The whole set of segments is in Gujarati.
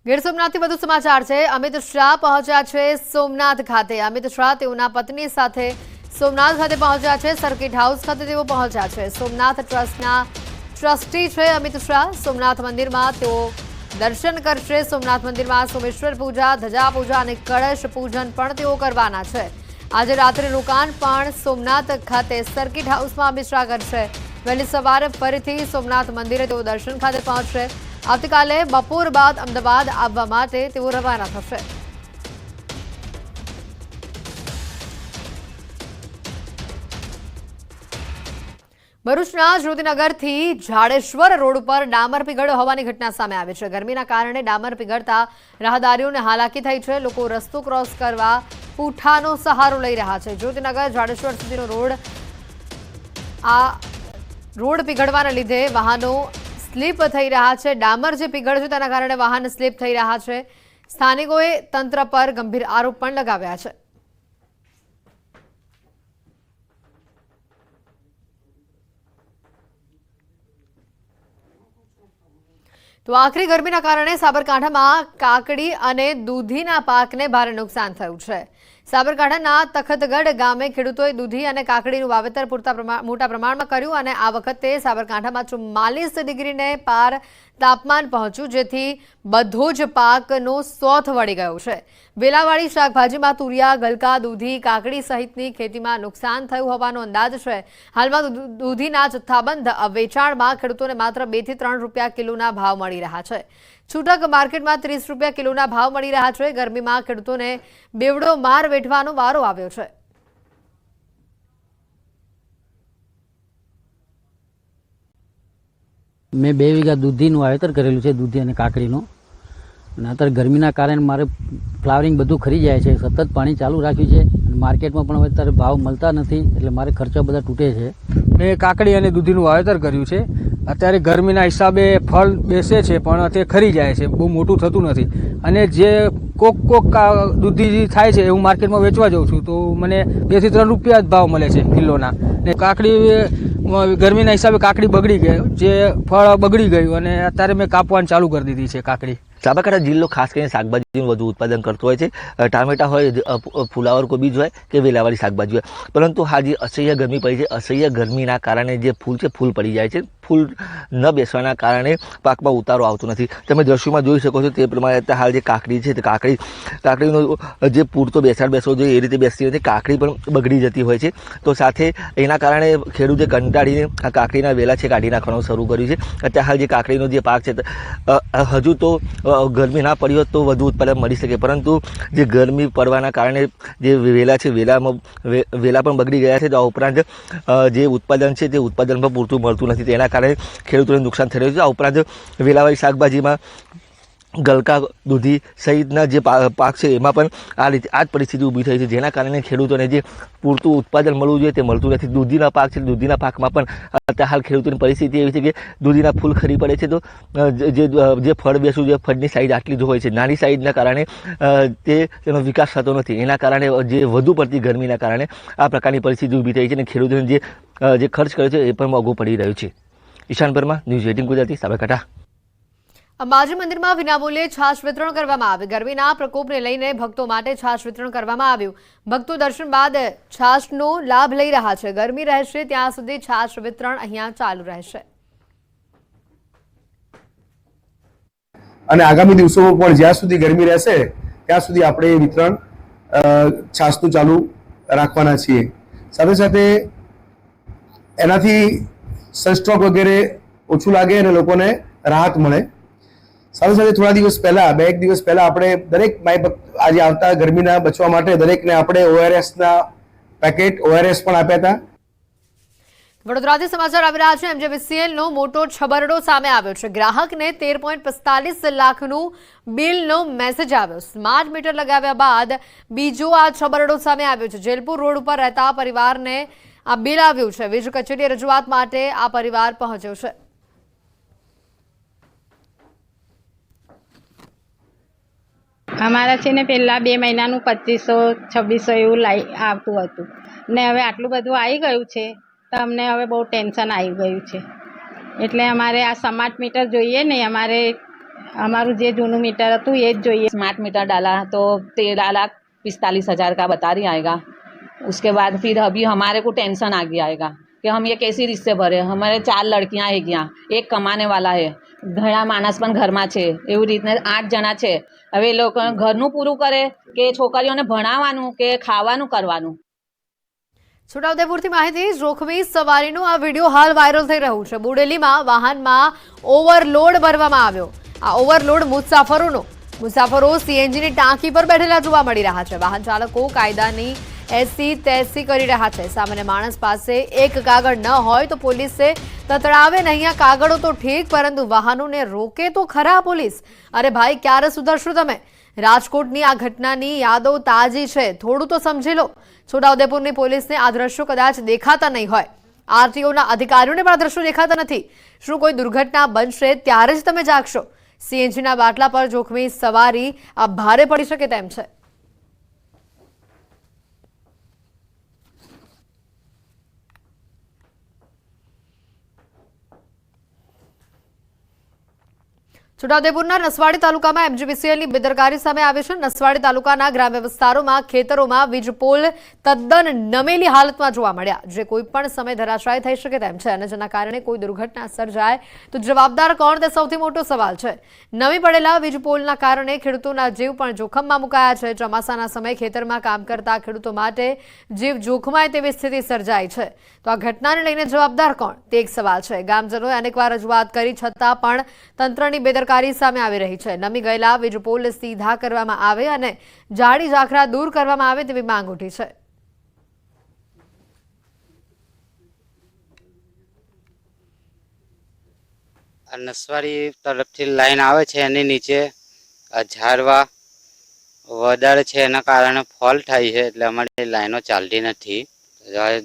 ગીર સોમનાથથી વધુ સમાચાર છે। અમિત શાહ પહોંચ્યા છે સોમનાથ ખાતે। અમિત શાહ તેઓના પત્ની સાથે સોમનાથ ખાતે પહોંચ્યા છે। સર્કિટ હાઉસ ખાતે તેઓ પહોંચ્યા છે। સોમનાથ ટ્રસ્ટના ટ્રસ્ટી છે અમિત શાહ। સોમનાથ મંદિરમાં તેઓ દર્શન કરશે। સોમનાથ મંદિરમાં સોમેશ્વર પૂજા, ધજા પૂજા અને કળશ પૂજન પણ તેઓ કરવાના છે। આજે રાત્રે રોકાણ પણ સોમનાથ ખાતે સર્કિટ હાઉસમાં અમિત શાહ કરશે। વહેલી સવારે ફરીથી સોમનાથ મંદિરે તેઓ દર્શન ખાતે પહોંચશે। આવતીકાલે બપોર બાદ અમદાવાદ આવવા માટે તેઓ રવાના થશે। ભરૂચના જ્યોતિનગરથી જાડેશ્વર રોડ પર ડામર પીગળ્યો હોવાની ઘટના સામે આવી છે। ગરમીના કારણે ડામર પીગળતા રાહદારીઓને હાલાકી થઈ છે। લોકો રસ્તો ક્રોસ કરવા પૂંઠાનો સહારો લઈ રહ્યા છે। જ્યોતિનગર જાડેશ્વર સુધીનો રોડ પીગળવાના લીધે વાહનો સ્લીપ થઈ રહ્યા છે। ડામર જે પીગળ્યું છે તેના કારણે વાહન સ્લીપ થઈ રહ્યા છે। સ્થાનિકોએ તંત્ર પર ગંભીર આરોપ પણ લગાવ્યા છે। તો આખરી ગરમીના કારણે સાબરકાંઠામાં કાકડી અને દૂધીના પાકને ભારે નુકસાન થયું છે। સાબરકાંઠાના તખતગઢ ગામે ખેડૂતોએ દૂધી અને કાકડીનું વાવેતર મોટા પ્રમાણમાં કર્યું અને આ વખતે સાબરકાંઠામાં 44 ડિગ્રીને પાર તાપમાન પહોંચ્યું, જેથી બધો જ પાકનો સોથ વળી ગયો છે। વેલાવાળી શાકભાજીમાં તુરિયા, ગલકા, દૂધી, કાકડી સહિતની ખેતીમાં નુકસાન થયું હોવાનો અંદાજ છે। હાલમાં દૂધીના જથ્થાબંધ વેચાણમાં ખેડૂતોને માત્ર 2 થી 3 રૂપિયા કિલોના ભાવ મળી રહ્યા છે। છૂટક માર્કેટમાં 30 રૂપિયા કિલોના ભાવ મળી રહ્યા છે। ગરમીમાં ખેડૂતોને બેવડો માર વેઠવાનો વારો આવ્યો છે। મેં 2 વીઘા દૂધીનું વાવેતર કરેલું છે, દૂધી અને કાકડીનું। અને અત્યારે ગરમીના કારણે મારે ફ્લાવરિંગ બધું ખરી જાય છે। સતત પાણી ચાલુ રાખ્યું છે અને માર્કેટમાં પણ હવે અત્યારે ભાવ મળતા નથી, એટલે મારે ખર્ચા બધા તૂટે છે। મેં કાકડી અને દૂધીનું વાવેતર કર્યું છે। અત્યારે ગરમીના હિસાબે ફળ બેસે છે પણ તે ખરી જાય છે, બહુ મોટું થતું નથી। અને જે કોક દૂધી થાય છે હું માર્કેટમાં વેચવા જાઉં છું તો મને 2 થી 3 રૂપિયા જ ભાવ મળે છે કિલોના। ને કાકડી ગરમીના હિસાબે કાકડી બગડી ગઈ, જે ફળ બગડી ગયું અને અત્યારે મેં કાપવાનું ચાલુ કરી દીધી છે કાકડી। સાબરકાંઠા જિલ્લો ખાસ કરીને શાકભાજીનું વધુ ઉત્પાદન કરતો હોય છે। ટામેટા હોય, ફુલાવર કોબીજ હોય કે વેલાવાળી શાકભાજી હોય, પરંતુ હા જે અસહ્ય ગરમી પડી છે, અસહ્ય ગરમીના કારણે જે ફૂલ છે ફૂલ પડી જાય છે। ફૂલ ન બેસવાના કારણે પાકમાં ઉતારો આવતો નથી। તમે દ્રશ્યોમાં જોઈ શકો છો તે પ્રમાણે હાલ જે કાકડી છે તે કાકડીનો જે પૂરતો બેસવો જોઈએ એ રીતે બેસતી નથી, કાકડી પણ બગડી જતી હોય છે। તો સાથે એના કારણે ખેડૂતે કંટાળીને આ કાકડીના વેલા છે કાઢી નાખવાનું શરૂ કર્યું છે। અત્યારે હાલ જે કાકડીનો જે પાક છે હજુ તો ગરમી ના પડી હોત તો વધુ ઉત્પાદન મળી શકે, પરંતુ જે ગરમી પડવાના કારણે જે વેલા છે વેલા પણ બગડી ગયા છે। તો આ ઉપરાંત જે ઉત્પાદન છે તે ઉત્પાદન પણ પૂરતું મળતું નથી, તેના કારણે ખેડૂતોને નુકસાન થઈ રહ્યું છે। આ ઉપરાંત વેલાવાળી શાકભાજીમાં ગલકા, દૂધી સહિતના જે પાક છે એમાં પણ આ જ પરિસ્થિતિ ઊભી થઈ છે, જેના કારણે ખેડૂતોને જે પૂરતું ઉત્પાદન મળવું જોઈએ તે મળતું નથી। દૂધીના પાક છે, દૂધીના પાકમાં પણ અત્યારે હાલ ખેડૂતોની પરિસ્થિતિ એવી છે કે દૂધીના ફૂલ ખરી પડે છે, તો જે ફળ બેસવું જોઈએ, ફળની સાઈઝ આટલી જ હોય છે, નાની સાઈઝના કારણે તેનો વિકાસ થતો નથી। એના કારણે જે વધુ પડતી ગરમીના કારણે આ પ્રકારની પરિસ્થિતિ ઊભી થઈ છે અને ખેડૂતોને જે ખર્ચ કર્યો છે એ પણ મોંઘું પડી રહ્યું છે। ઈશાન પરમાર, ન્યૂઝ 18 ગુજરાતી, સાબરકાંઠા। અંબાજી મંદિરમાં વિનામૂલ્યે છાશ વિતરણ કરવામાં આવ્યું। ગરમીના પ્રકોપને લઈને ભક્તો માટે છાશ વિતરણ કરવામાં આવ્યું। ભક્તો દર્શન બાદ છાશનો લાભ લઈ રહ્યા છે। ગરમી રહેશે ત્યાં સુધી છાશ વિતરણ અહીંયા ચાલુ રહેશે અને આગામી દિવસોમાં પણ જ્યાં સુધી ગરમી રહેશે ત્યાં સુધી આપણે વિતરણ છાશનું ચાલુ રાખવાના છીએ। સાથે સાથે એનાથી સનસ્ટ્રોક વગેરે ઓછું લાગે અને લોકોને રાહત મળે। સાથે સાથે થોડા દિવસ પહેલા 2-1 દિવસ પહેલા આપણે દરેક આજે આવતા ગરમીના બચવા માટે દરેકને આપણે ORSના પેકેટ ORS પણ આપ્યા હતા। વડોદરાથી સમાચાર આવી રહ્યા છે। MJBCLનો મોટો છબરડો સામે આવ્યો છે। ગ્રાહકને 13.45 લાખનું બિલનો મેસેજ આવ્યો। સ્માર્ટ મીટર લગાવ્યા બાદ બીજો આ છબરડો સામે આવ્યો છે। જેલપુર રોડ ઉપર રહેતા પરિવારને આ બિલ આવ્યું છે। વીજ કચેરીએ રજૂઆત માટે આ પરિવાર પહોંચ્યો છે। અમારા છે ને પહેલાં 2 મહિનાનું 2500-2600 એવું આવતું હતું ને હવે આટલું બધું આવી ગયું છે તો અમને હવે બહુ ટેન્શન આવી ગયું છે। એટલે અમારે આ સ્માર્ટ મીટર જોઈએ ને, અમારે અમારું જે જૂનું મીટર હતું એ જ જોઈએ। स्मार्ट मीटर डाला तो 13,45,000 का बता रही आएगा। उसके बाद फिर अभी हमारे को टेंशन आ गया आएगा कि हम ये कैसी रीत से भरे। हमारे 4 लड़कियां है यहाँ, एक कमाने वाला है, घણા માણસ પણ ઘરમાં છે, એવી રીતને 8 જણા છે। હવે એ લોકો ઘરનું પૂરું કરે કે છોકરીઓને ભણાવવાનું કે ખાવાનું કરવાનું। છોટાઉદેપુરથી માહિતી, જોખમી સવારીનો આ વિડીયો હાલ વાયરલ થઈ રહ્યું છે। બોડેલીમાં વાહનમાં ઓવરલોડ ભરવામાં આવ્યો। આ ઓવરલોડ મુસાફરો સીએનજીની ટાંકી પર બેઠેલા જોવા મળી રહ્યા છે। વાહન ચાલકો કાયદાની એસી તેસી કરી રહ્યા છે। સામાન્ય માણસ પાસે એક કાગળ ન હોય તો પોલીસે તતડાવે નહીં। આ કાગળો તો ઠીક, પરંતુ વાહનોને રોકે તો ખરા પોલીસ। અરે ભાઈ, ક્યારે સુધરશો તમે? રાજકોટની આ ઘટનાની યાદો તાજી છે, થોડું તો સમજી લો। છોટાઉદેપુરની પોલીસને આ દ્રશ્યો કદાચ દેખાતા નહીં હોય, આરટીઓના અધિકારીઓને પણ આ દ્રશ્યો દેખાતા નથી। શું કોઈ દુર્ઘટના બનશે ત્યારે જ તમે જાગશો? સીએનજીના બાટલા પર જોખમી સવારી આ ભારે પડી શકે તેમ છે। છોટાઉદેપુરના નસવાડી તાલુકામાં એમજીવીસીએલની બેદરકારી સામે આવી છે। નસવાડી તાલુકાના ગ્રામ્ય વિસ્તારોમાં ખેતરોમાં વીજ પોલ તદ્દન નમેલી હાલતમાં જોવા મળ્યા, જે કોઈ પણ સમય ધરાશાયી થઈ શકે તેમ છે, અને જેના કારણે કોઈ દુર્ઘટના સર્જાય તો જવાબદાર કોણ, તે સૌથી મોટો સવાલ છે। નમી પડેલા વીજ પોલના કારણે ખેડૂતોના જીવ પણ જોખમમાં મુકાયા છે। ચોમાસાના સમયે ખેતરમાં કામ કરતા ખેડૂતો માટે જીવ જોખમાય તેવી સ્થિતિ સર્જાઈ છે। તો આ ઘટનાને લઈને જવાબદાર કોણ, તે એક સવાલ છે। ગામજનોએ અનેકવાર રજૂઆત કરી છતાં પણ તંત્રની બેદરકારી સામે આવી રહી છે। નમી ગયેલા વીજ પોલ સીધા કરવામાં આવે અને જાડી ઝાખરા દૂર કરવામાં આવે તેવી માંગ ઉઠી છે। નસવાડી તરફથી લાઈન આવે છે, એની નીચે ઝાડવા વધારે છે, એના કારણે ફોલ્ટ થાય છે, એટલે અમારી લાઈનો ચાલતી નથી।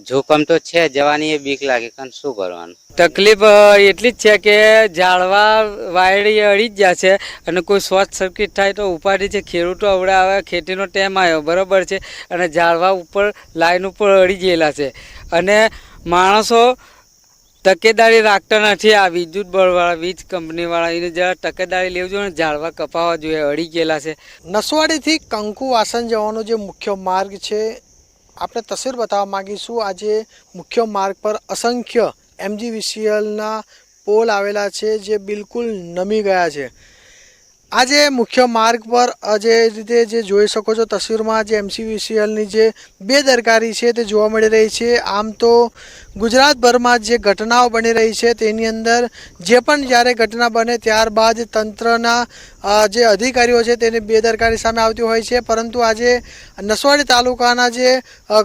જોખમ તો છે, જવાની એ બીક લાગે, પણ શું કરવાનું? તકલીફ એટલી જ છે કે ઝાડવા વાયડી અડી જ જશે અને કોઈ શોર્ટ સર્કિટ થાય તો ઉપાડી છે। ખેડૂતો અવડે આવે, ખેતીનો ટાઈમ આવ્યો બરાબર છે, અને ઝાડવા ઉપર લાઈન ઉપર અડી ગયેલા છે, અને માણસો તકેદારી રાખતા નથી। આ વિદ્યુત બોર્ડવાળા, વીજ કંપનીવાળા, એને જરા તકેદારી લેવું જોઈએ, ઝાડવા કપાવવા જોઈએ, અડી ગયેલા છે। નસવાડીથી કંકુવાસન જવાનો જે મુખ્ય માર્ગ છે, આપણે તસવીર બતાવવા માંગીશું। આજે મુખ્ય માર્ગ પર અસંખ્ય એમજીવીસીએલના પોલ આવેલા છે, જે બિલકુલ નમી ગયા છે। આજે મુખ્ય માર્ગ પર જે રીતે જે જોઈ શકો છો તસવીરમાં, જે એમજીવીસીએલની જે બેદરકારી છે તે જોવા મળી રહી છે। આમ તો ગુજરાતભરમાં જે ઘટનાઓ બની રહી છે તેની અંદર જે પણ જ્યારે ઘટના બને ત્યારબાદ તંત્રના જે અધિકારીઓ છે તેની બેદરકારી સામે આવતી હોય છે, પરંતુ આજે નસવાડી તાલુકાના જે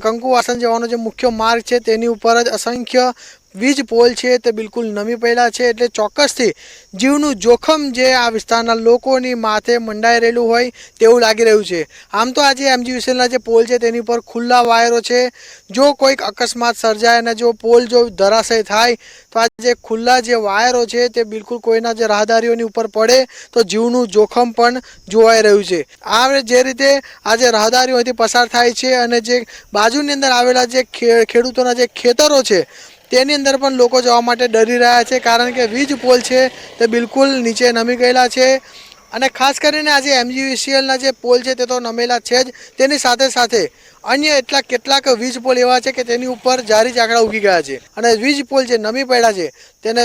કંકુવાસન જવાનો જે મુખ્ય માર્ગ છે તેની ઉપર જ અસંખ્ય વીજ પોલ છે તે બિલકુલ નમી પડેલા છે। એટલે ચોક્કસથી જીવનું જોખમ જે આ વિસ્તારના લોકોની માથે મંડાઈ રહેલું હોય તેવું લાગી રહ્યું છે। આમ તો આજે એમજીવીસીએલના જે પોલ છે તેની પર ખુલ્લા વાયરો છે। જો કોઈક અકસ્માત સર્જાય અને જો પોલ જો ધરાશય થાય તો આ જે ખુલ્લા જે વાયરો છે તે બિલકુલ કોઈના જે રાહદારીઓની ઉપર પડે તો જીવનું જોખમ પણ જોવાઈ રહ્યું છે। આ જે રીતે આ જે રાહદારીઓથી પસાર થાય છે અને જે બાજુની અંદર આવેલા જે ખેડૂતોના જે ખેતરો છે તેની અંદર પણ લોકો જવા માટે ડરી રહ્યા છે, કારણ કે વીજ પોલ છે તે બિલકુલ નીચે નમી ગયેલા છે। અને ખાસ કરીને આજે એમજીવીસીએલના જે પોલ છે તે તો નમેલા છે જ, તેની સાથે સાથે અન્ય કેટલાક વીજ પોલ એવા છે કે તેની ઉપર જારી ઝાકડા ઉગી ગયા છે, અને વીજ પોલ જે નમી પડ્યા છે તેને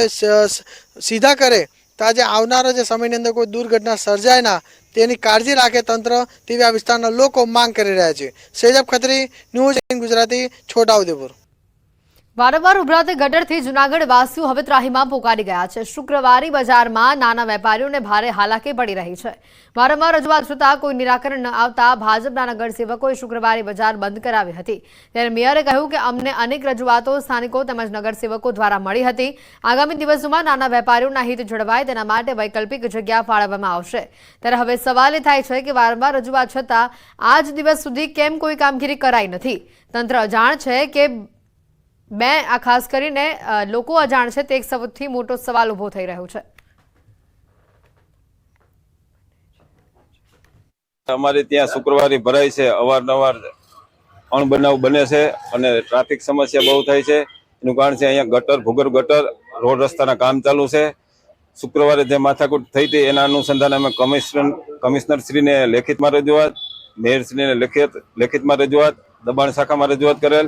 સીધા કરે તો આજે આવનારા જે સમયની અંદર કોઈ દુર્ઘટના સર્જાય ના તેની કાળજી રાખે તંત્ર, તેવી આ વિસ્તારના લોકો માંગ કરી રહ્યા છે। સેજબ ખત્રી, ન્યૂઝ 18 ગુજરાતી, છોટાઉદેપુર। વારંવાર ઉભરાતી ગટરથી જૂનાગઢ વાસીઓ હવે ત્રાહિમામ પોકારી ગયા છે। શુક્રવારી બજારમાં નાના વેપારીઓને ભારે હાલાકી પડી રહી છે। વારંવાર રજૂઆત છતાં કોઈ નિરાકરણ ન આવતા ભાજપના નગરસેવકોએ શુક્રવારી બજાર બંધ કરાવી હતી। ત્યારે મેયરે કહ્યું કે અમને અનેક રજૂઆતો સ્થાનિકો તેમજ નગરસેવકો દ્વારા મળી હતી। આગામી દિવસોમાં નાના વેપારીઓના હિત જળવાય તેના માટે વૈકલ્પિક જગ્યા ફાળવવામાં આવશે। ત્યારે હવે સવાલ એ થાય છે કે વારંવાર રજૂઆત છતાં આજ દિવસ સુધી કેમ કોઈ કામગીરી કરાઈ નથી? તંત્ર અજાણ છે કે આ ખાસ કરીને લોકો અજાણ છે, તે એક સૌથી મોટો સવાલ ઉભો થઈ રહ્યો છે। અમારે ત્યાં શુક્રવારે ભરાય છે, અવારનવાર અણબનાવ બને છે અને ટ્રાફિક સમસ્યા બહુ થાય છે। એનું કારણ છે અહીંયા ગટર, ભૂગર્ભ ગટર, રોડ રસ્તાના કામ ચાલુ છે, શુક્રવારે જે માથાકૂટ થઈ હતી એના અનુસંધાને અમે કમિશનરશ્રીને લેખિતમાં રજૂઆત, મેયરશ્રીને લેખિતમાં રજૂઆત, દબાણ શાખામાં રજૂઆત કરેલ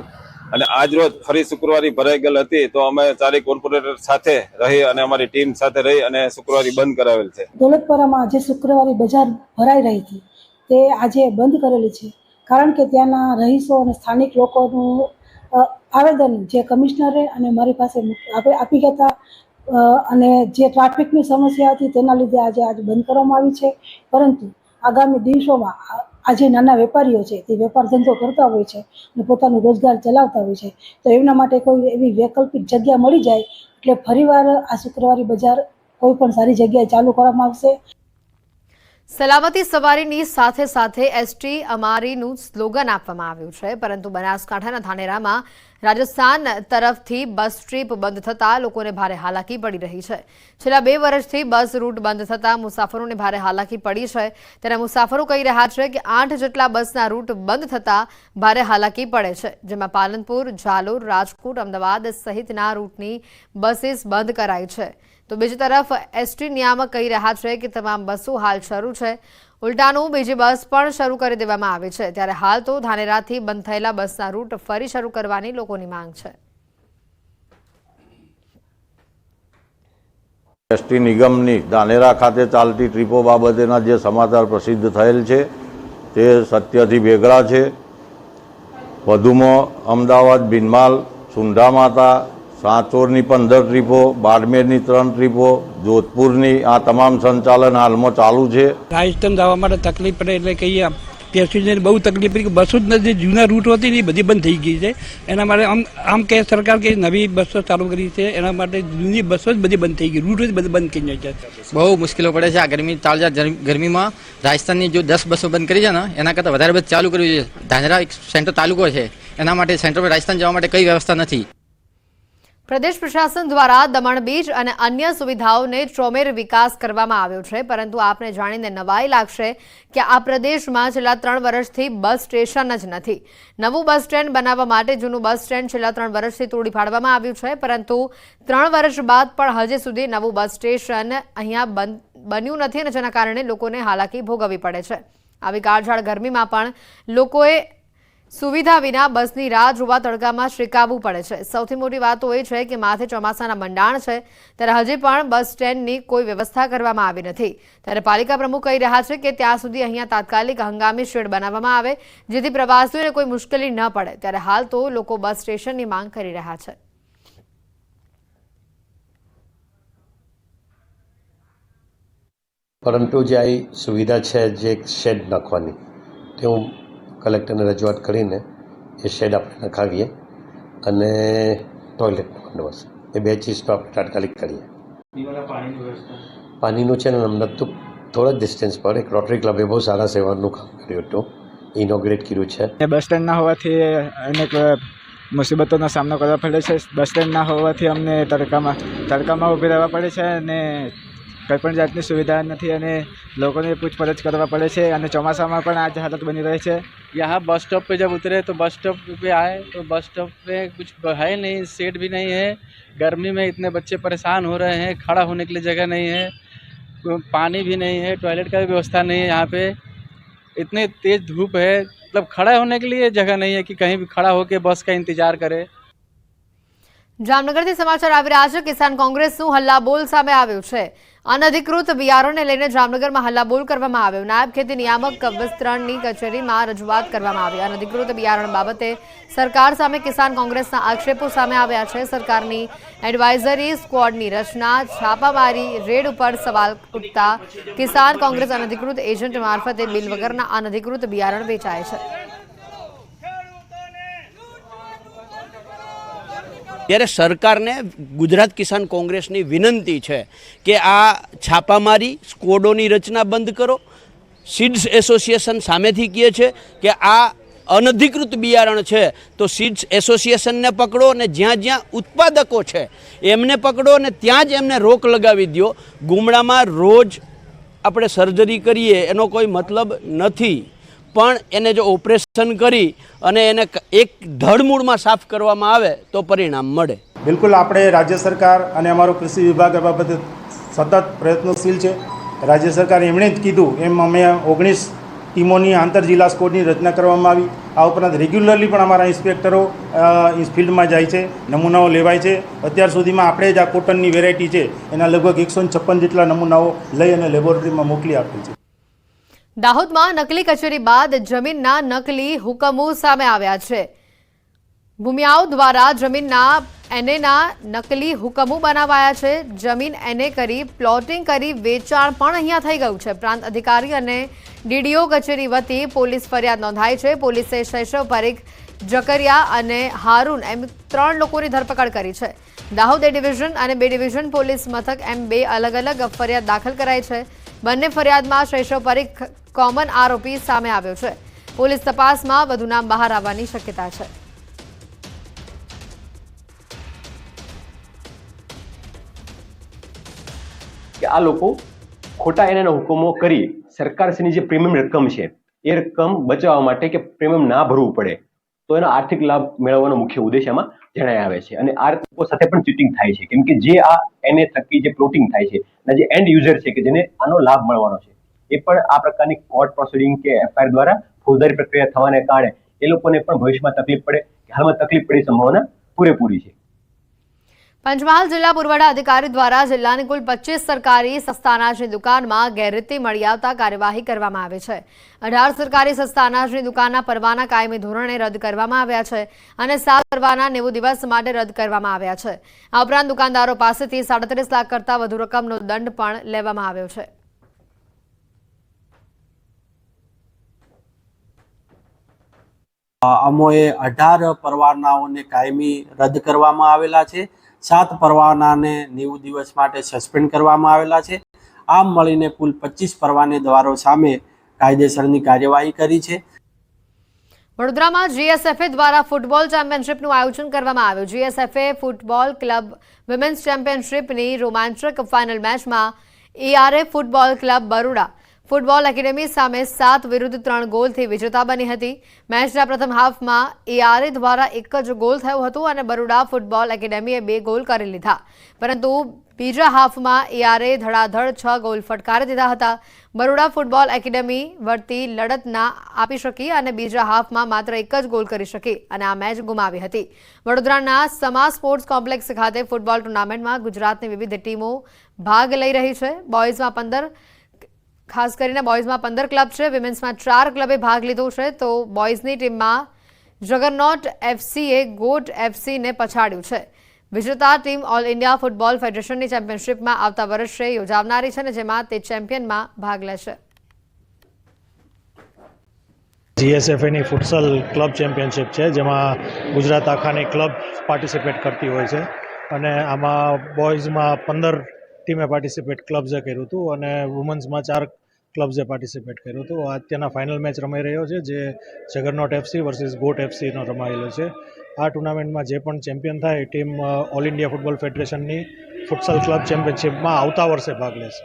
અને આજ રોજ ફરી શુક્રવારી ભરાઈ ગયેલ હતી તો અમે ચારે કોર્પોરેટર સાથે રહી અને અમારી ટીમ સાથે રહી અને શુક્રવારી બંધ કરાવેલ છે. દોલતપરામાં જે શુક્રવારી બજાર ભરાઈ રહી હતી તે આજે બંધ કરેલી છે, કારણ કે ત્યાંના રહીશો અને સ્થાનિક લોકોનું આવેદન જે કમિશનરે અને મારી પાસે આપી હતા અને જે ટ્રાફિકની સમસ્યા હતી તેના લીધે આજે બંધ કરવામાં આવી છે. પરંતુ આગામી દિવસોમાં આજે નાના વેપારીઓ છે તે વેપાર ધંધો કરતા હોય છે અને પોતાનું રોજગાર ચલાવતા હોય છે, તો એમના માટે કોઈ એવી વૈકલ્પિક જગ્યા મળી જાય એટલે ફરીવાર આ શુક્રવારી બજાર કોઈ પણ સારી જગ્યાએ ચાલુ કરવામાં આવશે. સલામતી સવારીની સાથે સાથે એસટી અમારીનું સ્લોગન આપવામાં આવ્યું છે, પરંતુ બનાસકાંઠાના ધાનેરામાં રાજસ્થાન તરફથી બસ ટ્રીપ બંધ થતાં લોકોને ભારે હાલાકી પડી રહી છે. છેલ્લા 2 વર્ષથી બસ રૂટ બંધ થતાં મુસાફરોને ભારે હાલાકી પડી છે. ત્યારે મુસાફરો કહી રહ્યા છે કે 8 જેટલા બસના રૂટ બંધ થતાં ભારે હાલાકી પડે છે, જેમાં પાલનપુર, જાલોર, રાજકોટ, અમદાવાદ સહિતના રૂટની બસીસ બંધ કરાઈ છે. તો બીજી તરફ એસટી નિયામક કહી રહ્યા છે કે તમામ બસો હાલ શરૂ છે. ઉલટાનું બીજી બસ પણ શરૂ કરી દેવામાં આવી છે. ત્યારે હાલ તો ધાનેરાથી બંધ થયેલા બસના રૂટ ફરી શરૂ કરવાની લોકોની માંગ છે. એસટી નિગમની ધાનેરા ખાતે ચાલતી ટ્રીપો બાબતેના જે સમાચાર પ્રસિદ્ધ થયેલ છે તે સત્યથી વેગળા છે. વધુમાં અમદાવાદ, બિનમાલ, સુંઢા માતા, સાંચોરની 15 ટ્રીપો, બાડમેરની 3 ટ્રીપો, જોધપુરની આ તમામ સંચાલન હાલમાં ચાલુ છે. રાજસ્થાન જવા માટે તકલીફ પડે એટલે કહીએ પેસેન્જરને બહુ તકલીફ પડી. બસો જ નથી, જૂના રૂટ હતી ને એ બધી બંધ થઈ ગઈ છે. એના માટે આમ કે સરકાર કે નવી બસો ચાલુ કરી છે, એના માટે જૂની બસો જ બધી બંધ થઈ ગઈ, રૂટ જ બધી બંધ થઈ જાય છે. બહુ મુશ્કેલો પડે છે. આ ગરમીમાં રાજસ્થાનની જો 10 બસો બંધ કરી છે ને એના કરતાં વધારે બસ ચાલુ કરવી જોઈએ. ધાનેરા એક સેન્ટર તાલુકો છે, એના માટે સેન્ટર પર રાજસ્થાન જવા માટે કઈ વ્યવસ્થા નથી. પ્રદેશ પ્રશાસન દ્વારા દમણ બીચ અને અન્ય સુવિધાઓને ચોમેર વિકાસ કરવામાં આવ્યો છે, પરંતુ આપને જાણીને નવાઈ લાગશે કે આ પ્રદેશમાં છેલ્લા 3 વર્ષથી બસ સ્ટેશન જ નથી. નવું બસ સ્ટેન્ડ બનાવવા માટે જૂનું બસ સ્ટેન્ડ છેલ્લા 3 વર્ષથી તોડી પાડવામાં આવ્યું છે, પરંતુ 3 વર્ષ બાદ પણ હજી સુધી નવું બસ સ્ટેશન અહીંયા બન્યું નથી અને જેના કારણે લોકોને હાલાકી ભોગવવી પડે છે. આવી કાળઝાળ ગરમીમાં પણ લોકોએ સુવિધા વિના બસની રાહ જોવા તડકામાં શ્રીકાવવું પડે છે. સૌથી મોટી વાત તો એ છે કે માથે ચોમાસાના મંડાણ છે, ત્યારે હજી પણ બસ સ્ટેન્ડની કોઈ વ્યવસ્થા કરવામાં આવી નથી. ત્યારે પાલિકા પ્રમુખ કહી રહ્યા છે કે ત્યાં સુધી અહીંયા તાત્કાલિક હંગામી શેડ બનાવવામાં આવે જેથી પ્રવાસીઓને કોઈ મુશ્કેલી ન પડે. ત્યારે હાલ તો લોકો બસ સ્ટેશનની માંગ કરી રહ્યા છે. પરંતુ જે આ સુવિધા છે જે શેડ નાખવાની, તે હું કલેક્ટરને રજૂઆત કરીને એ શેડ આપણે નખાવીએ અને ટોયલેટનો બંદોબસ્ત, એ 2 ચીજ તો આપણે તાત્કાલિક કરીએ. પાણીનું છે ને નતું થોડા જ ડિસ્ટન્સ પર એક રોટરી ક્લબે બહુ સારા સેવાનું કામ કર્યું હતું, ઇનોગ્રેટ કર્યું છે. બસ સ્ટેન્ડ ના હોવાથી અનેક મુસીબતોનો સામનો કરવો પડે છે. બસ સ્ટેન્ડ ના હોવાથી અમને તડકામાં ઊભી રહેવા પડે છે અને કંઈ પણ જાતની સુવિધા નથી અને લોકોને પૂછપરછ કરવા પડે છે અને ચોમાસામાં પણ આ જ હાલત બની રહી છે. यहाँ बस स्टॉप पे जब उतरे तो बस स्टॉप पे आए तो बस स्टॉप पे कुछ है नहीं, सीट भी नहीं है. गर्मी में इतने बच्चे परेशान हो रहे हैं, खड़ा होने के लिए जगह नहीं है, पानी भी नहीं है, टॉयलेट का भी व्यवस्था नहीं है. यहाँ पे इतनी तेज़ धूप है, मतलब खड़ा होने के लिए जगह नहीं है कि कहीं भी खड़ा होकर बस का इंतजार करे. જામનગરથી સમાચાર આવી રહ્યા છે. કિસાન કોંગ્રેસનું હલ્લાબોલ સામે આવ્યું છે. અનધિકૃત બિયારણને લઈને જામનગરમાં હલ્લાબોલ કરવામાં આવ્યો. નાયબ ખેતી નિયામક વિસ્તરણની કચેરીમાં રજૂઆત કરવામાં આવી. અનધિકૃત બિયારણ બાબતે સરકાર સામે કિસાન કોંગ્રેસના આક્ષેપો સામે આવ્યા છે. સરકારની એડવાઇઝરી સ્ક્વોડની રચના, છાપામારી રેડ ઉપર સવાલ ઉઠતા કિસાન કોંગ્રેસ અનધિકૃત એજન્ટ મારફતે બિલ વગરના અનધિકૃત બિયારણ વેચાય છે. ત્યારે સરકારને ગુજરાત કિસાન કોંગ્રેસની વિનંતી છે કે આ છાપામારી સ્કોડોની રચના બંધ કરો. સીડ્સ એસોસિએશન સામેથી કહે છે કે આ અનધિકૃત બિયારણ છે તો સીડ્સ એસોસિએશનને પકડો અને જ્યાં જ્યાં ઉત્પાદકો છે એમને પકડો અને ત્યાં જ એમને રોક લગાવી દો. ગુમડામાં રોજ આપણે સર્જરી કરીએ એનો કોઈ મતલબ નથી, પણ એને જો ઓપરેશન કરી અને એને એક ધડમૂળમાં સાફ કરવામાં આવે તો પરિણામ મળે. બિલકુલ આપણે રાજ્ય સરકાર અને અમારો કૃષિ વિભાગ આ બાબતે સતત પ્રયત્નશીલ છે. રાજ્ય સરકાર એમણે જ કીધું એમ અમે 19 ટીમોની આંતરજિલ્લા સ્કોડની રચના કરવામાં આવી. આ ઉપરાંત રેગ્યુલરલી પણ અમારા ઇન્સ્પેક્ટરો ફિલ્ડમાં જાય છે, નમૂનાઓ લેવાય છે. અત્યાર સુધીમાં આપણે જ આ કોટનની વેરાયટી છે એના લગભગ 156 જેટલા નમૂનાઓ લઈ અને લેબોરેટરીમાં મોકલી આપેલ છે. દાહોદમાં નકલી કચેરી બાદ જમીનના નકલી હુકમો સામે આવ્યા છે. ભૂમિયાઓ દ્વારા જમીનના એનેના નકલી હુકમો બનાવાયા છે. જમીન એને કરી પ્લોટિંગ કરી વેચાણ પણ અહીંયા થઈ ગયું છે. પ્રાંત અધિકારી અને ડીડીઓ કચેરી વતી પોલીસ ફરિયાદ નોંધાઈ છે. પોલીસે શૈશવ પરીખ, જકરિયા અને હારૂન એમ 3 લોકોની ધરપકડ કરી છે. દાહોદ એ ડિવિઝન અને B ડિવિઝન પોલીસ મથક એમ 2 અલગ અલગ ફરિયાદ દાખલ કરાઈ છે. બંને ફરિયાદમાં શૈશવ પરીખ કોમન આરોપી સામે આવ્યો છે. પોલીસ તપાસમાં વધુ નામ બહાર આવવાની શક્યતા છે. કે આ લોકો ખોટા એના હુકમો કરી સરકારશ્રીની જે પ્રીમિયમ રકમ છે એ રકમ બચાવવા માટે કે પ્રીમિયમ ના ભરવું પડે તો એનો આર્થિક લાભ મેળવવાનો મુખ્ય ઉદ્દેશ એમાં જણાઈ આવે છે. અને આ લોકો સાથે પણ ચીટિંગ થાય છે, કેમ કે જે આ એને થકી જે પ્લોટિંગ થાય છે અને જે એન્ડ યુઝર છે કે જેને આનો લાભ મળવાનો છે એ પણ આ પ્રકારની કોર્ટ પ્રોસિડિંગ કે એફઆઈઆર દ્વારા ફોજદારી પ્રક્રિયા થવાને કારણે એ લોકોને પણ ભવિષ્યમાં તકલીફ પડે, હાલમાં તકલીફ પડી સંભાવના પૂરેપૂરી છે. પંચમહાલ જિલ્લા પુરવઠા અધિકારી દ્વારા જિલ્લાની કુલ 25 સરકારી સસ્તા અનાજની દુકાનમાં ગેરરીતિ મળી આવતા કાર્યવાહી કરવામાં આવી છે. 18 સરકારી સસ્તા અનાજની દુકાનના પરવાના કાયમી ધોરણે રદ કરવામાં આવ્યા છે અને 7 પરવાના 90 દિવસ માટે રદ કરવામાં આવ્યા છે. આ ઉપરાંત દુકાનદારો પાસેથી 37 લાખ કરતાં વધુ રકમનો દંડ પણ લેવામાં આવ્યો છે. અમોએ 18 પરવાનાઓને કાયમી રદ કરવામાં આવેલા છે. 7 પરવાનાને 90 દિવસ માટે સસ્પેન્ડ કરવામાં આવેલા છે. આમ મળીને કુલ 25 પરવાનેદારો સામે કાયદેસરની કાર્યવાહી કરી છે. વડોદરામાં GSFA દ્વારા ફૂટબોલ ચેમ્પિયનશિપનું આયોજન કરવામાં આવ્યું. GSFA ફૂટબોલ ક્લબ વિમેન્સ ચેમ્પિયનશિપની રોમાંચક ફાઇનલ મેચમાં ARA football club Baroda football academy સામે 7 વિરુદ્ધ 3 ગોલથી વિજેતા બની હતી. મેચના પ્રથમ હાફમાં ARA દ્વારા એક જ ગોલ થયો હતો અને બરોડા ફૂટબોલ એકેડેમીએ 2 ગોલ કરી લીધા, પરંતુ બીજા હાફમાં ARA ધડાધડ 6 ગોલ ફટકારી દીધા હતા. બરોડા ફૂટબોલ એકેડેમી વળતી લડત ના આપી શકી અને બીજા હાફમાં માત્ર એક જ ગોલ કરી શકી અને આ મેચ ગુમાવી હતી. વડોદરાના સમા સ્પોર્ટ્સ કોમ્પ્લેક્સ ખાતે ફૂટબોલ ટુર્નામેન્ટમાં ગુજરાતની વિવિધ ટીમો ભાગ લઈ રહી છે. બોયઝમાં 15 ખાસ કરીને બોયઝમાં 15 ક્લબ છે. વિમેન્સમાં 4 ક્લબે ભાગ લીધો છે. તો બોયઝની ટીમમાં જગરનોટ FCએ ગોટ FCને પછાડ્યું છે. વિજેતા ટીમ ઓલ ઇન્ડિયા ફૂટબોલ ફેડરેશનની ચેમ્પિયનશિપમાં આવતા વર્ષે યોજાનારી છે અને જેમાં તે ચેમ્પિયનમાં ભાગ લેશે. GSFAની ફૂટસલ ક્લબ ચેમ્પિયનશિપ છે, જેમાં ગુજરાત આખાની ક્લબ પાર્ટિસિપેટ કરતી હોય છે અને આમાં બોયઝમાં 15 ટીમે પાર્ટિસિપેટ ક્લબ્સે કર્યું હતું અને વુમન્સમાં 4 ક્લબ્સે પાર્ટિસિપેટ કર્યું હતું. અત્યારના ફાઇનલ મેચ રમાઈ રહ્યો છે, જે જગરનોટ FC વર્સિસ ગોટ FCનો રમાયેલો છે. આ ટુર્નામેન્ટમાં જે પણ ચેમ્પિયન થાય ટીમ ઓલ ઇન્ડિયા ફૂટબોલ ફેડરેશનની ફૂટસલ ક્લબ ચેમ્પિયનશિપમાં આવતા વર્ષે ભાગ લેશે.